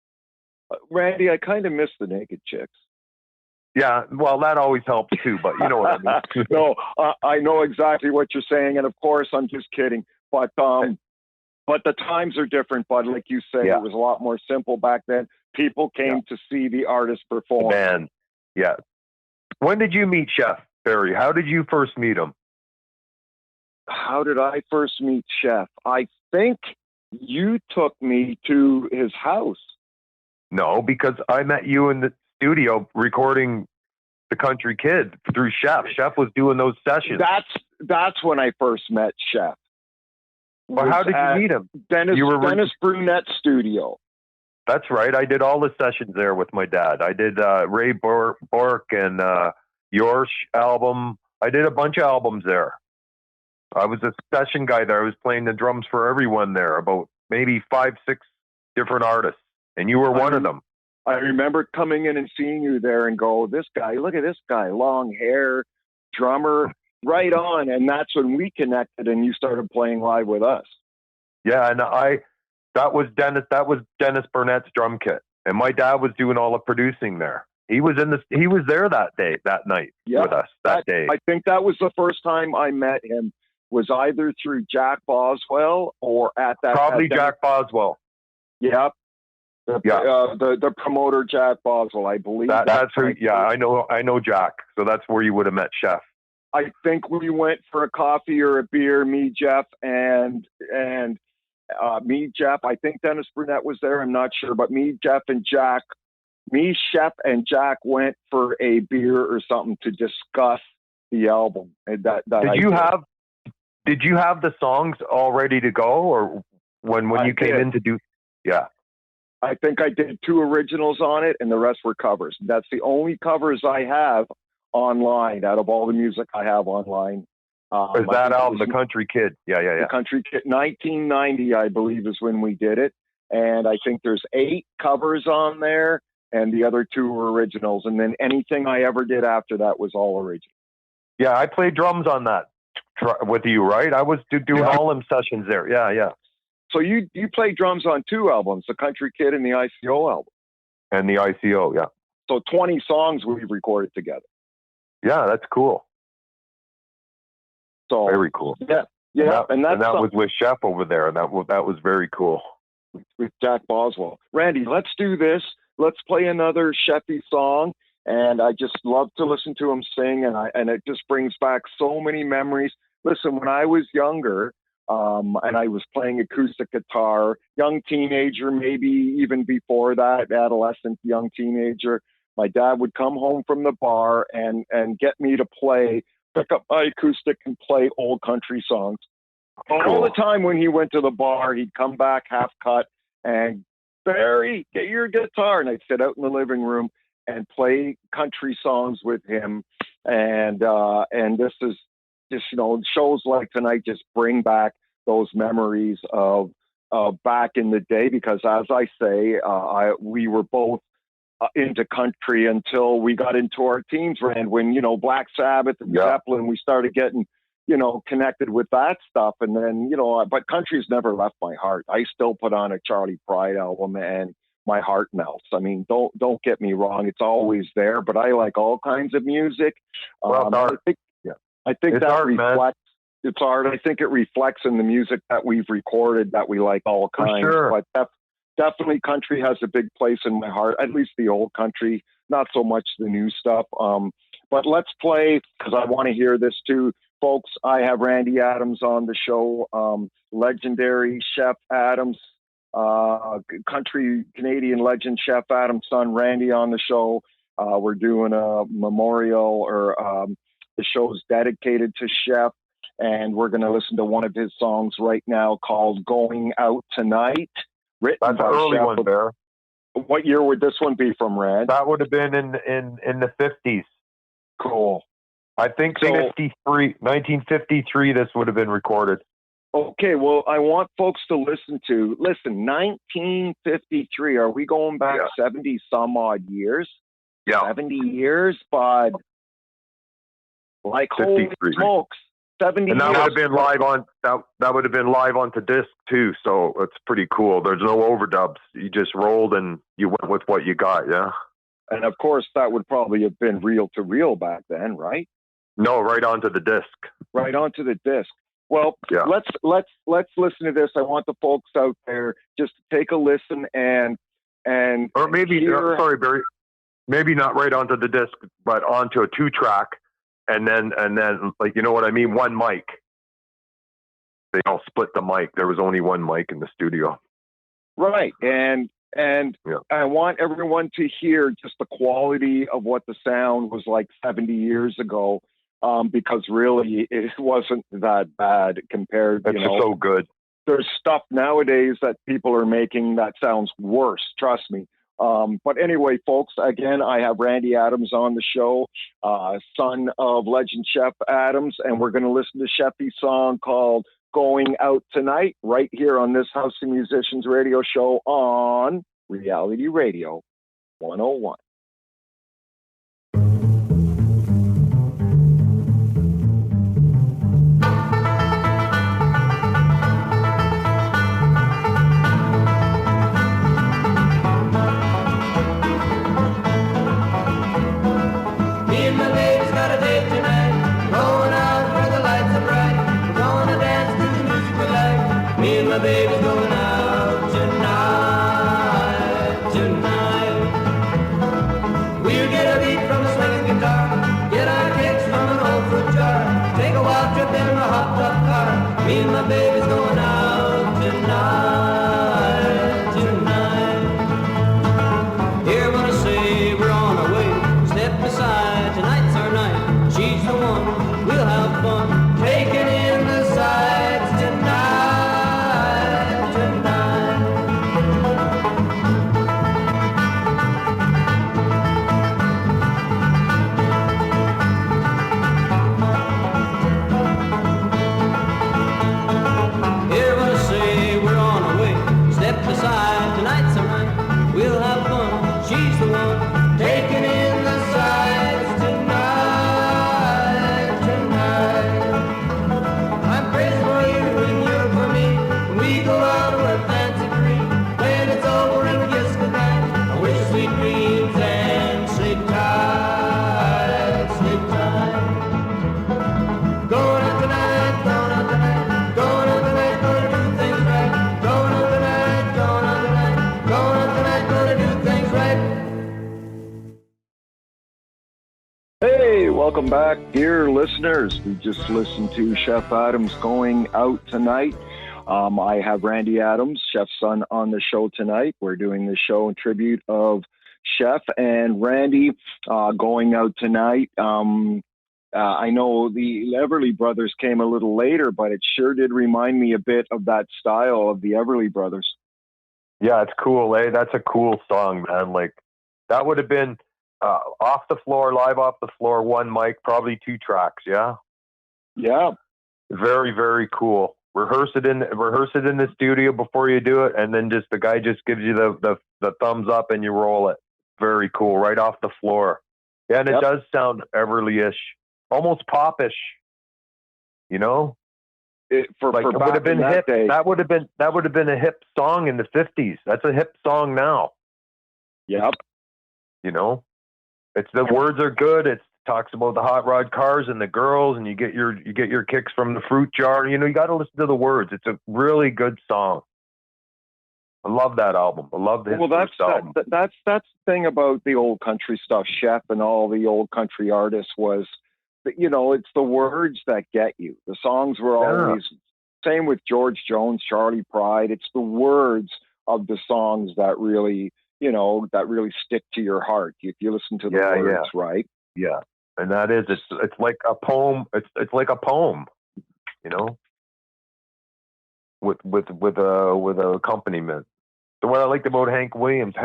Randy, I kind of miss the naked chicks. Yeah, well, that always helps too, but you know what I mean. No, I know exactly what you're saying, and of course, I'm just kidding. But the times are different, bud. Like you say, It was a lot more simple back then. People came to see the artist perform. Man, yeah. When did you meet Chef Barry? How did you first meet him? How did I first meet Chef? I think you took me to his house. No, because I met you in the studio recording The Country Kid through Chef. Chef was doing those sessions. That's when I first met Chef. Well, how did you meet him? Dennis Brunette studio. That's right. I did all the sessions there with my dad. I did Ray Bork and Yorsh album. I did a bunch of albums there. I was a session guy there. I was playing the drums for everyone there, about maybe 5, 6 different artists, and you were one of them. I remember coming in and seeing you there and go, this guy, look at this guy, long hair, drummer, right on. And that's when we connected and you started playing live with us. Yeah, and that was Dennis Burnett's drum kit. And my dad was doing all the producing there. He was there that night with us that day. I think that was the first time I met him, was either through Jack Boswell or at that. Probably Jack Boswell. Yep. The promoter Jack Boswell, I believe. That's who. Yeah, I know Jack. So that's where you would have met Chef. I think we went for a coffee or a beer. Me, Jeff, and Jeff. I think Dennis Brunette was there. I'm not sure, but me, Jeff, and Jack. Me, Chef, and Jack went for a beer or something to discuss the album. Did you have the songs all ready to go, or when you came in to do? Yeah. I think I did 2 originals on it, and the rest were covers. That's the only covers I have online out of all the music I have online. Is that album, The Country Kid? Yeah. The Country Kid, 1990, I believe, is when we did it. And I think there's 8 covers on there, and the other 2 were originals. And then anything I ever did after that was all original. Yeah, I played drums on that with you, right? I was doing all them sessions there. Yeah. So you played drums on 2 albums, The Country Kid and the ICO album. And the ICO, yeah. So 20 songs we've recorded together. Yeah, that's cool. So very cool. Yeah. And that was with Chef over there, and that was very cool. With Jack Boswell. Randy, let's do this. Let's play another Chefy song. And I just love to listen to him sing, and it just brings back so many memories. Listen, when I was younger, and I was playing acoustic guitar, young teenager, maybe even before that, adolescent, young teenager, my dad would come home from the bar and get me to pick up my acoustic and play old country songs. Cool. All the time when he went to the bar, he'd come back half cut and, Barry, get your guitar. And I'd sit out in the living room and play country songs with him. And this is just, shows like tonight just bring back those memories of back in the day, because as I say, we were both into country until we got into our teens, and when, Black Sabbath and Zeppelin, we started getting, connected with that stuff. And then, but country's never left my heart. I still put on a Charlie Pride album and my heart melts. I mean, don't get me wrong. It's always there, but I like all kinds of music. I think that reflects. It's hard. I think it reflects in the music that we've recorded, that we like all kinds. For sure. But definitely country has a big place in my heart, at least the old country, not so much the new stuff. But let's play, because I want to hear this too. Folks, I have Randy Adams on the show, legendary Chef Adams, country Canadian legend Chef Adams' son, Randy, on the show. We're doing a memorial, or the show's dedicated to Chef. And we're going to listen to one of his songs right now called Going Out Tonight. That's an early one there. What year would this one be from, Rand? That would have been in the 50s. Cool. I think 1953 this would have been recorded. Okay, well, I want folks to listen, 1953. Are we going back 70 some odd years? Yeah. 70 years, bud. Like, holy smokes. 70 and that would have been live on that would have been live onto disc too, so it's pretty cool. There's no overdubs. You just rolled and you went with what you got, yeah. And of course that would probably have been reel to reel back then, right? No, right onto the disc. Right onto the disc. Well, let's listen to this. I want the folks out there just to take a listen and or maybe sorry, Barry. maybe not right onto the disc, but onto a 2-track, and then like, you know what I mean? One mic. They all split the mic. There was only one mic in the studio. Right. And Yeah. I want everyone to hear just the quality of what the sound was like 70 years ago, because really it wasn't that bad compared, It's so good. There's stuff nowadays that people are making that sounds worse, trust me. But anyway, folks, again, I have Randy Adams on the show, son of legend Chef Adams, and we're going to listen to Chefy's song called Going Out Tonight right here on this House of Musicians radio show on Reality Radio 101. My baby's going out tonight, tonight. We'll get a beat from a swinging guitar, get our kicks from an old fruit jar, take a wild trip in a hot tub car. Me and my baby's going out tonight, tonight. Hear what I say, we're on our way. Step aside, tonight's our night. She's the one, we'll have fun, taking in the sights tonight. Welcome back, dear listeners. We just listened to Chef Adams Going Out Tonight. I have Randy Adams, Chef's son, on the show tonight. We're doing the show in tribute of Chef and Randy, Going Out Tonight. I know the Everly Brothers came a little later, but it sure did remind me a bit of that style of the Everly Brothers. Yeah, it's cool, eh? That's a cool song, man. Like, that would have been off the floor, live off the floor, one mic, probably 2 tracks, yeah? Yeah. Very, very cool. Rehearse it in the studio before you do it, and then just the guy just gives you the thumbs up and you roll it. Very cool, right off the floor. Yeah, and it does sound Everly-ish, almost pop-ish, you know? It would have been hip. That would have been a hip song in the 50s. That's a hip song now. Yep. You know? It's the words are good. It talks about the hot rod cars and the girls, and you get your kicks from the fruit jar. You know, you got to listen to the words. It's a really good song. I love that album. I love his first album. That's the thing about the old country stuff, Chef, and all the old country artists was that, you know, it's the words that get you. The songs were always same with George Jones, Charlie Pride. It's the words of the songs that really, you know, that really stick to your heart if you listen to the words, right? Yeah, and that is it's like a poem. It's like a poem, you know, with a accompaniment. So what I liked about Hank Williams,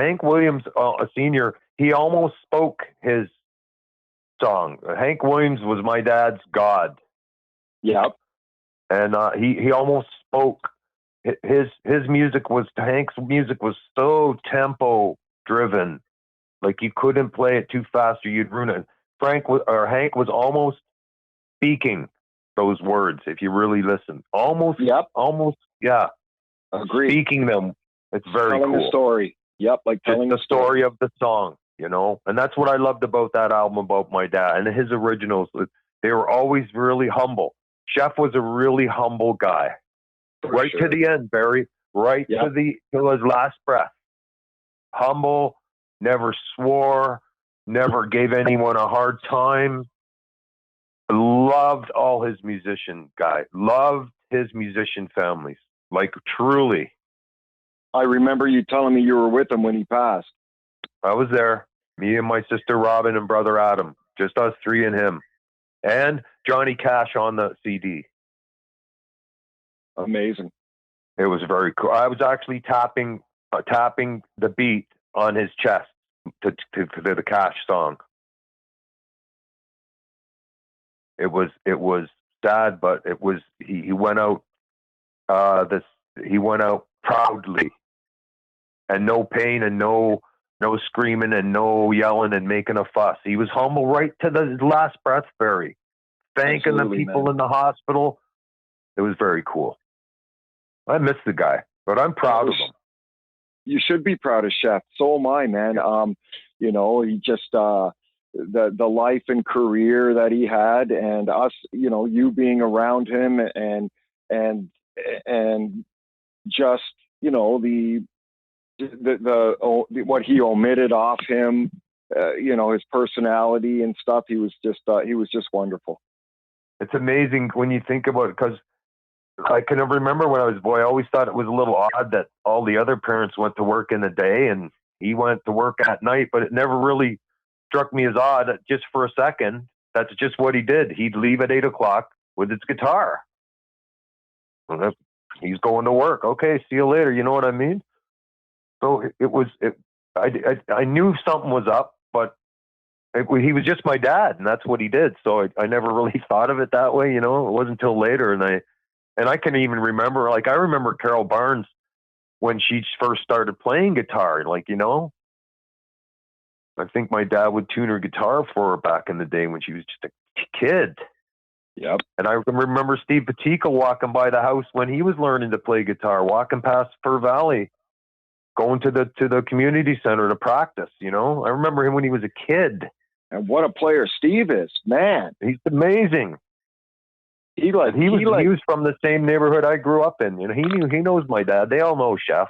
a senior, he almost spoke his song. Hank Williams was my dad's god. Yep, and he almost spoke. His music was, Hank's music was so tempo driven, like you couldn't play it too fast or you'd ruin it. Hank was almost speaking those words if you really listen. Almost, yeah. Agreed. Speaking them. It's very telling cool. The story. Yep, like telling the story of the song, you know. And that's what I loved about that album about my dad and his originals. They were always really humble. Chef was a really humble guy. Right to the end, Barry. Right to his last breath. Humble, never swore, never gave anyone a hard time. Loved all his musician guy. Loved his musician families. Like, truly. I remember you telling me you were with him when he passed. I was there. Me and my sister Robin and brother Adam. Just us three and him. And Johnny Cash on the CD. Amazing. It was very cool. I was actually tapping the beat on his chest to the Cash song. It was sad, but it was he went out he went out proudly, and no pain and no screaming and no yelling and making a fuss. He was humble right to the last breath, Barry, thanking the people in the hospital. It was very cool. I miss the guy, but I'm proud of him. You should be proud of Chef. So am I, man. You know, he just the life and career that he had, and us, you know, you being around him, and just, you know, the what he omitted off him, you know, his personality and stuff. He was just wonderful. It's amazing when you think about it, because I can remember when I was a boy, I always thought it was a little odd that all the other parents went to work in the day and he went to work at night, but it never really struck me as odd. Just for a second, that's just what he did. He'd leave at 8 o'clock with his guitar. He's going to work. Okay, see you later. You know what I mean? So I knew something was up, but he was just my dad, and that's what he did. So I never really thought of it that way. You know, it wasn't until later, and I can even remember, like, I remember Carol Barnes when she first started playing guitar. Like, you know, I think my dad would tune her guitar for her back in the day when she was just a kid. Yep. And I remember Steve Patika walking by the house when he was learning to play guitar, walking past Fur Valley, going to the community center to practice. You know, I remember him when he was a kid. And what a player Steve is, man! He's amazing. He was from the same neighborhood I grew up in. You know, he knows my dad. They all know Chef.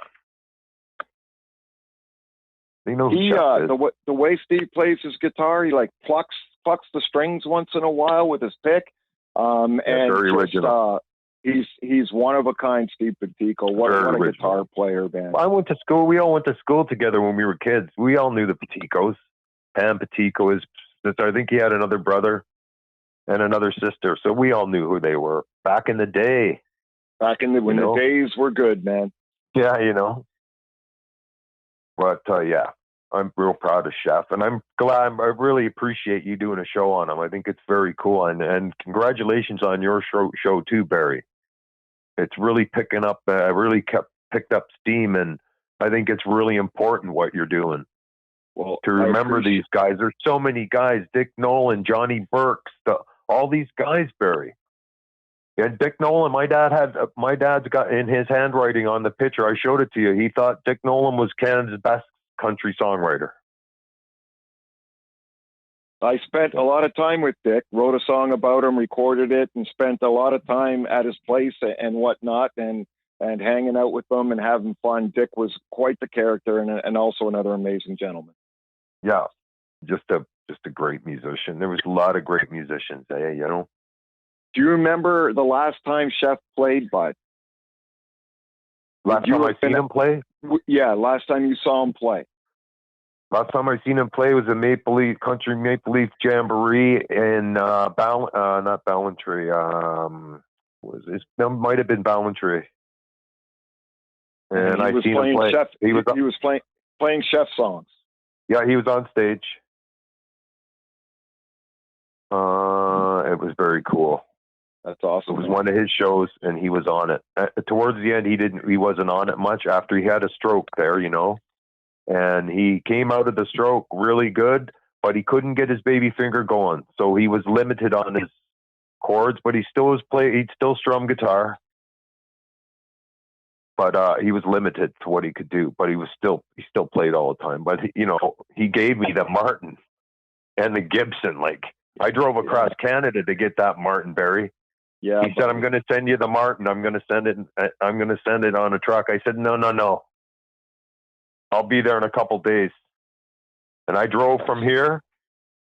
They know who Chef is. The way Steve plays his guitar, he like plucks the strings once in a while with his pick. And very original. He's one of a kind, Steve Petico. What a guitar player, man! I went to school. We all went to school together when we were kids. We all knew the Peticos. Pam Petico is. I think he had another brother and another sister, so we all knew who they were back in the day. When the days were good, man. Yeah, you know. But yeah, I'm real proud of Chef, and I'm glad. I really appreciate you doing a show on him. I think it's very cool, and congratulations on your show too, Barry. It's really picking up. Picked up steam, and I think it's really important what you're doing. Well, to remember these guys. There's so many guys: Dick Nolan, Johnny Burks, all these guys, Barry. Yeah, Dick Nolan. My dad's got in his handwriting on the picture. I showed it to you. He thought Dick Nolan was Canada's best country songwriter. I spent a lot of time with Dick, wrote a song about him, recorded it, and spent a lot of time at his place and whatnot, and hanging out with them and having fun. Dick was quite the character, and also another amazing gentleman. Yeah, just a great musician. There was a lot of great musicians, you know. Do you remember the last time Chef played, bud? Last time I seen him play? Yeah, last time you saw him play. Last time I seen him play was a Country Maple Leaf Jamboree in not Ballantree. It might have been Ballantree. And I seen him play. Chef, he was playing Chef songs. Yeah, he was on stage. It was very cool. That's awesome. It was one of his shows, and he was on it. Towards the end, he wasn't on it much after he had a stroke there, you know. And he came out of the stroke really good, but he couldn't get his baby finger going, so he was limited on his chords. But he'd still strum guitar. But he was limited to what he could do. But he still played all the time. But you know, he gave me the Martin and the Gibson. Like, I drove across Canada to get that Martin, Barry. Yeah. He said, "I'm going to send you the Martin. I'm going to send it on a truck." I said, "No. I'll be there in a couple days." And I drove from here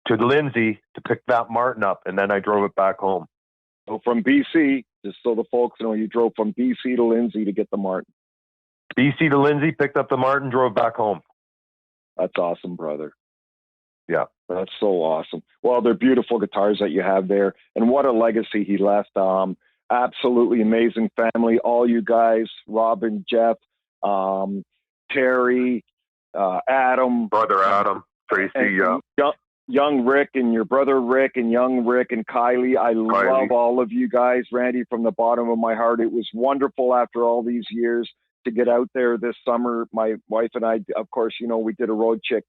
to Lindsay to pick that Martin up, and then I drove it back home. So from BC, just so the folks know, you drove from BC to Lindsay to get the Martin. BC to Lindsay, picked up the Martin, drove back home. That's awesome, brother. Yeah. That's so awesome. Well, they're beautiful guitars that you have there. And what a legacy he left. Absolutely amazing family. All you guys, Robin, Jeff, Terry, Adam. Brother Adam, Tracy, young Rick and your brother Rick and young Rick and Kylie. I love all of you guys. Randy, from the bottom of my heart, it was wonderful after all these years to get out there this summer. My wife and I, of course, we did a road trip,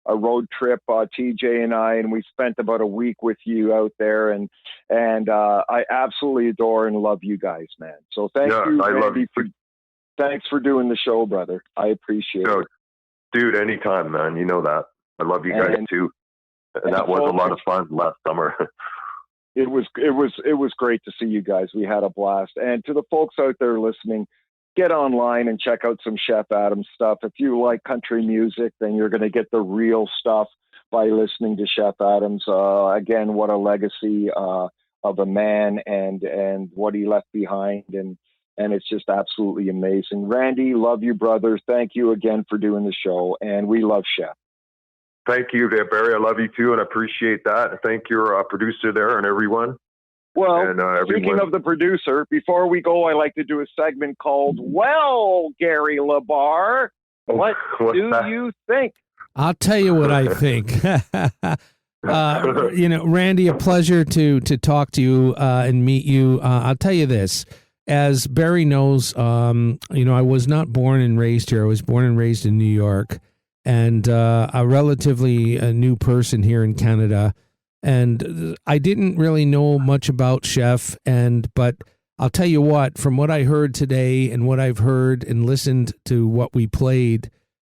TJ and I, and we spent about a week with you out there, and I absolutely adore and love you guys, man. So thank you, Randy, thanks for doing the show, brother. I appreciate it. Dude, anytime, man. You know that. I love you guys too. And that was a lot of fun last summer. It was great to see you guys. We had a blast. And to the folks out there listening, get online and check out some Chef Adams stuff. If you like country music, then you're going to get the real stuff by listening to Chef Adams. Again, what a legacy of a man and what he left behind. And it's just absolutely amazing. Randy, love you, brother. Thank you again for doing the show. And we love Chef. Thank you there, Barry. I love you too, and I appreciate that. And thank your producer there and everyone. Well, and, speaking of the producer, before we go, I like to do a segment called, Well, Gary LaBar, what do you think? I'll tell you what I think. Randy, a pleasure to talk to you and meet you. I'll tell you this. As Barry knows, I was not born and raised here. I was born and raised in New York, and a relatively new person here in Canada. And I didn't really know much about Chef, but I'll tell you what, from what I heard today and what I've heard and listened to what we played,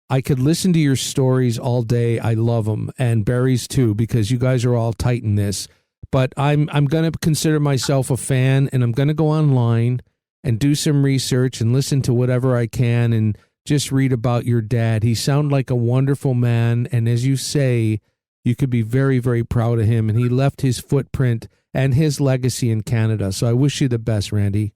I could listen to your stories all day. I love them, and Barry's too, because you guys are all tight in this. But I'm going to consider myself a fan, and I'm going to go online and do some research and listen to whatever I can and just read about your dad. He sounded like a wonderful man, and as you say, you could be very, very proud of him, and he left his footprint and his legacy in Canada. So I wish you the best, Randy.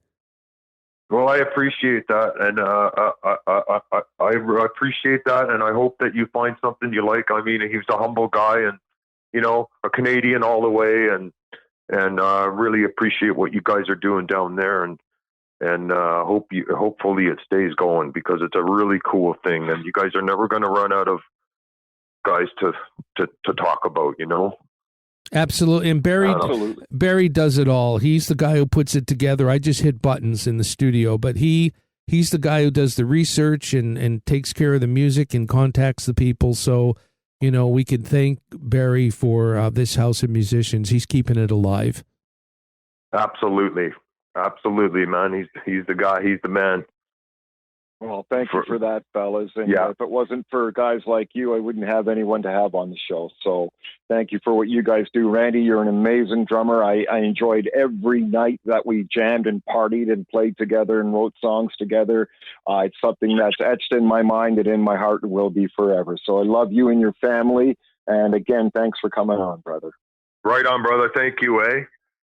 Well, I appreciate that, and I appreciate that, and I hope that you find something you like. I mean, he was a humble guy, and a Canadian all the way, and really appreciate what you guys are doing down there, and hopefully it stays going, because it's a really cool thing, and you guys are never going to run out of guys to talk about, Absolutely. And Barry does it all. He's the guy who puts it together. I just hit buttons in the studio, but he's the guy who does the research and takes care of the music and contacts the people. So, we can thank Barry for this House of Musicians. He's keeping it alive. Absolutely, man. He's the guy. He's the man. Well, thank you for that, fellas. And if it wasn't for guys like you, I wouldn't have anyone to have on the show. So thank you for what you guys do. Randy, you're an amazing drummer. I enjoyed every night that we jammed and partied and played together and wrote songs together. It's something that's etched in my mind and in my heart and will be forever. So I love you and your family. And again, thanks for coming on, brother. Right on, brother. Thank you,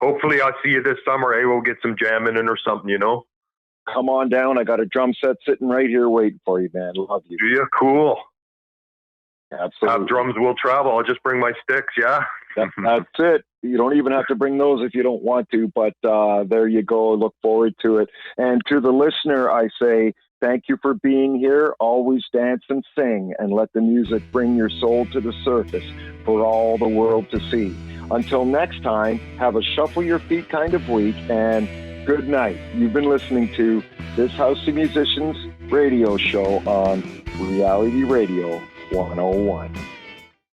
Hopefully I'll see you this summer, We'll get some jamming in or something, Come on down. I got a drum set sitting right here waiting for you, man. Love you. Do you? Cool. Absolutely. Have drums will travel. I'll just bring my sticks, yeah? That's it. You don't even have to bring those if you don't want to, but there you go. Look forward to it. And to the listener, I say, thank you for being here. Always dance and sing, and let the music bring your soul to the surface for all the world to see. Until next time, have a shuffle your feet kind of week, and good night. You've been listening to this House of Musicians radio show on Reality Radio 101.